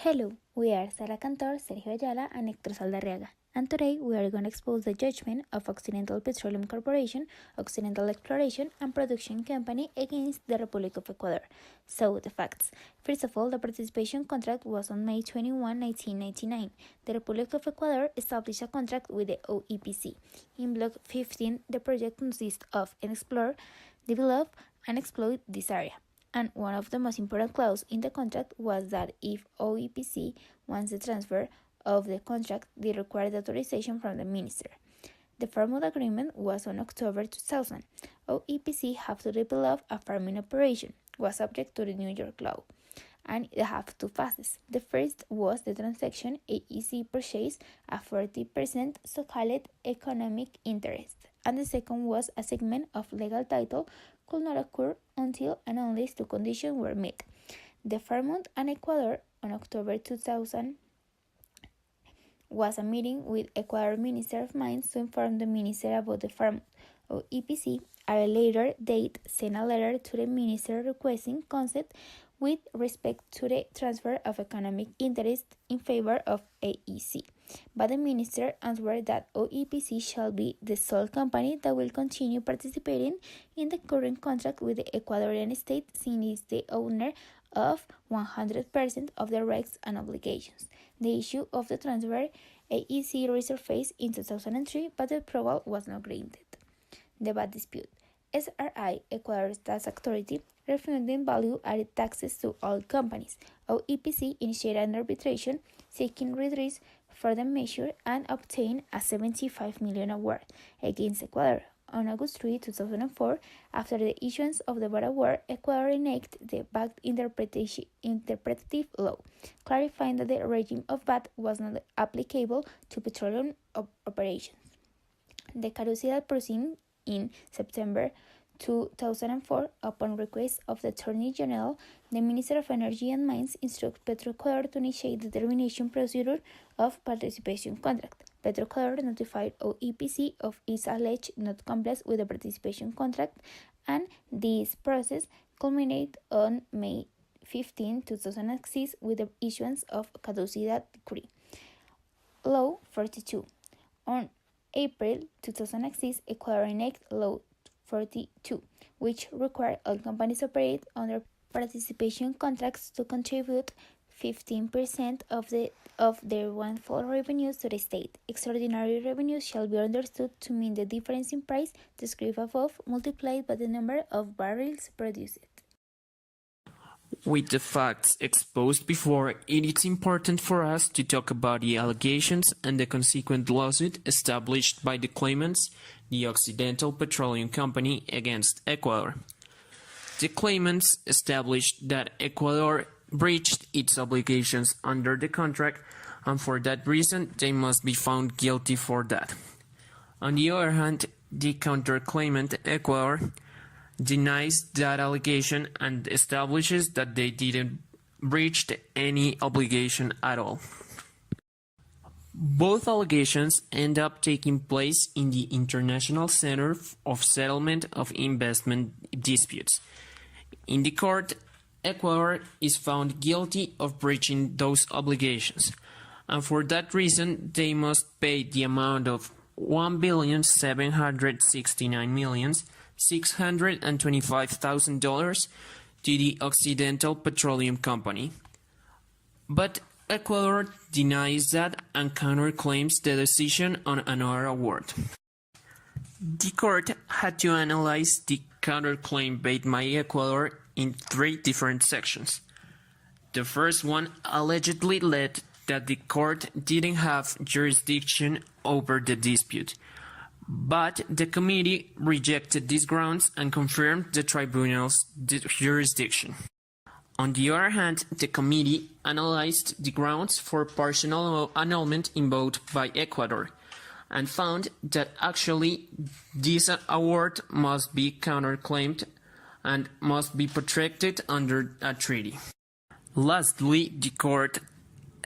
Hello, we are Sara Cantor, Sergio Ayala, and Hector Saldarriaga, and today we are going to expose the judgment of Occidental Petroleum Corporation, Occidental Exploration and Production Company against the Republic of Ecuador. So, the facts. First of all, the participation contract was on May 21, 1999. The Republic of Ecuador established a contract with the OEPC. In Block 15, the project consists of explore, develop, and exploit this area. And one of the most important clauses in the contract was that if OEPC wants the transfer of the contract, they required authorization from the minister. The formal agreement was on October 2000. OEPC have to develop a farming operation, was subject to the New York law, and they have two phases. The first was the transaction AEC purchased a 40% so-called economic interest, and the second was a segment of legal title could not occur until and unless two conditions were met. The Fairmont and Ecuador on October 2000 was a meeting with Ecuador Minister of Mines to inform the minister about the Fairmont. OEPC at a later date sent a letter to the minister requesting consent with respect to the transfer of economic interest in favor of AEC, but the minister answered that OEPC shall be the sole company that will continue participating in the current contract with the Ecuadorian state, since it is the owner of 100% of the rights and obligations. The issue of the transfer AEC resurfaced in 2003, but the approval was not granted. The VAT dispute. SRI, Ecuador's tax authority, refunding value-added taxes to all companies. OEPC initiated an arbitration seeking redress for the measure and obtained a $75 million award against Ecuador. On August 3, 2004, after the issuance of the VAT award, Ecuador enacted the VAT interpretative law, clarifying that the regime of VAT was not applicable to petroleum operations. The caducidad proceeding in September 2004, upon request of the Attorney General, the Minister of Energy and Mines instructed Petroecuador to initiate the termination procedure of participation contract. Petroecuador notified OEPC of its alleged not compliance with the participation contract, and this process culminated on May 15, 2006 with the issuance of caducidad decree. Law 42. On April 2006, Ecuador enacted Law 42, which required all companies operate under participation contracts to contribute 15% of their windfall revenues to the state. Extraordinary revenues shall be understood to mean the difference in price described above multiplied by the number of barrels produced. With the facts exposed before, it is important for us to talk about the allegations and the consequent lawsuit established by the claimants, the Occidental Petroleum Company, against Ecuador. The claimants established that Ecuador breached its obligations under the contract, and for that reason they must be found guilty for that. On the other hand, the counterclaimant, Ecuador, denies that allegation and establishes that they didn't breach any obligation at all. Both allegations end up taking place in the International Center of Settlement of Investment Disputes. In the court, Ecuador is found guilty of breaching those obligations, and for that reason they must pay the amount of $1,769,625,000 to the Occidental Petroleum Company. But Ecuador denies that and counterclaims the decision on another award. The court had to analyze the counterclaim made by Ecuador in three different sections. The first one allegedly led that the court didn't have jurisdiction over the dispute, but the committee rejected these grounds and confirmed the tribunal's jurisdiction. On the other hand, the committee analyzed the grounds for partial annulment invoked by Ecuador and found that actually this award must be counterclaimed and must be protected under a treaty. Lastly, the court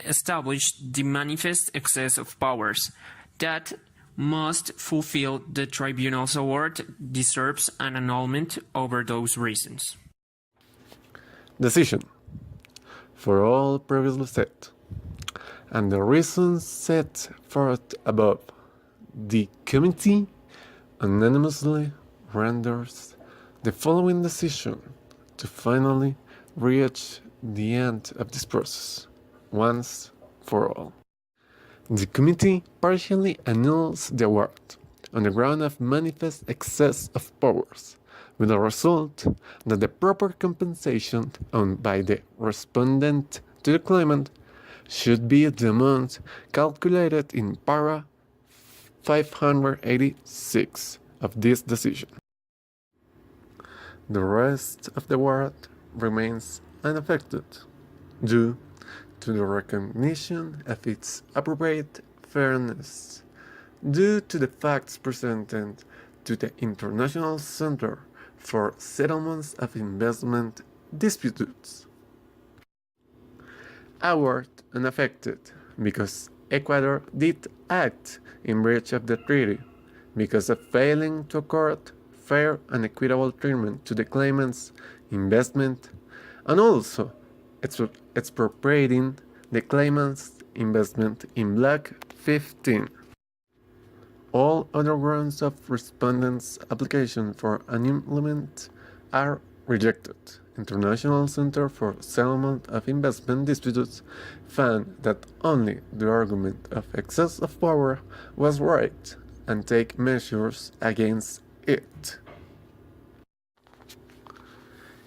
established the manifest excess of powers that must fulfill the tribunal's award deserves an annulment over those reasons. Decision. for all previously said, and the reasons set forth above, the committee unanimously renders the following decision to finally reach the end of this process, once for all. The committee partially annuls the award on the ground of manifest excess of powers, with the result that the proper compensation owned by the respondent to the claimant should be the amount calculated in para 586 of this decision. The rest of the award remains unaffected due to the recognition of its appropriate fairness, due to the facts presented to the International Center for Settlements of Investment Disputes. Award unaffected because Ecuador did act in breach of the treaty because of failing to accord fair and equitable treatment to the claimant's investment, and also expropriating the claimant's investment in Block 15. All other grounds of respondent's application for annulment are rejected. International Center for Settlement of Investment Disputes found that only the argument of excess of power was right and take measures against it.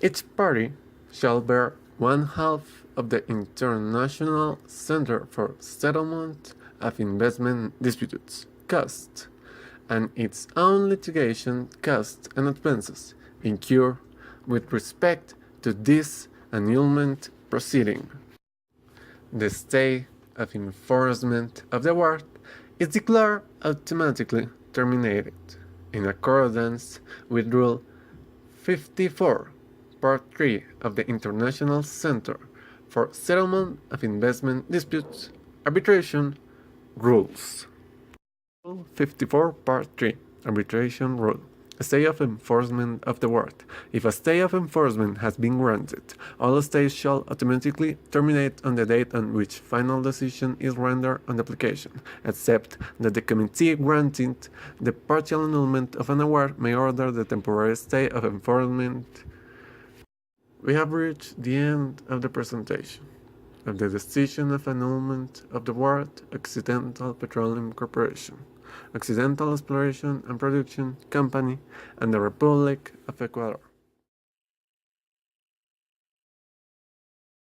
Each party shall bear one half of the International Center for Settlement of Investment Disputes cost, and its own litigation costs and expenses incurred with respect to this annulment proceeding. The stay of enforcement of the award is declared automatically terminated in accordance with Rule 54, Part 3 of the International Center for Settlement of Investment Disputes Arbitration Rules. Rule 54, Part 3, Arbitration Rule. A stay of enforcement of the award. If a stay of enforcement has been granted, all stays shall automatically terminate on the date on which final decision is rendered on the application, except that the committee granting the partial annulment of an award may order the temporary stay of enforcement. We have reached the end of the presentation of the decision of annulment of the award Occidental Petroleum Corporation, Occidental Exploration and Production Company, and the Republic of Ecuador.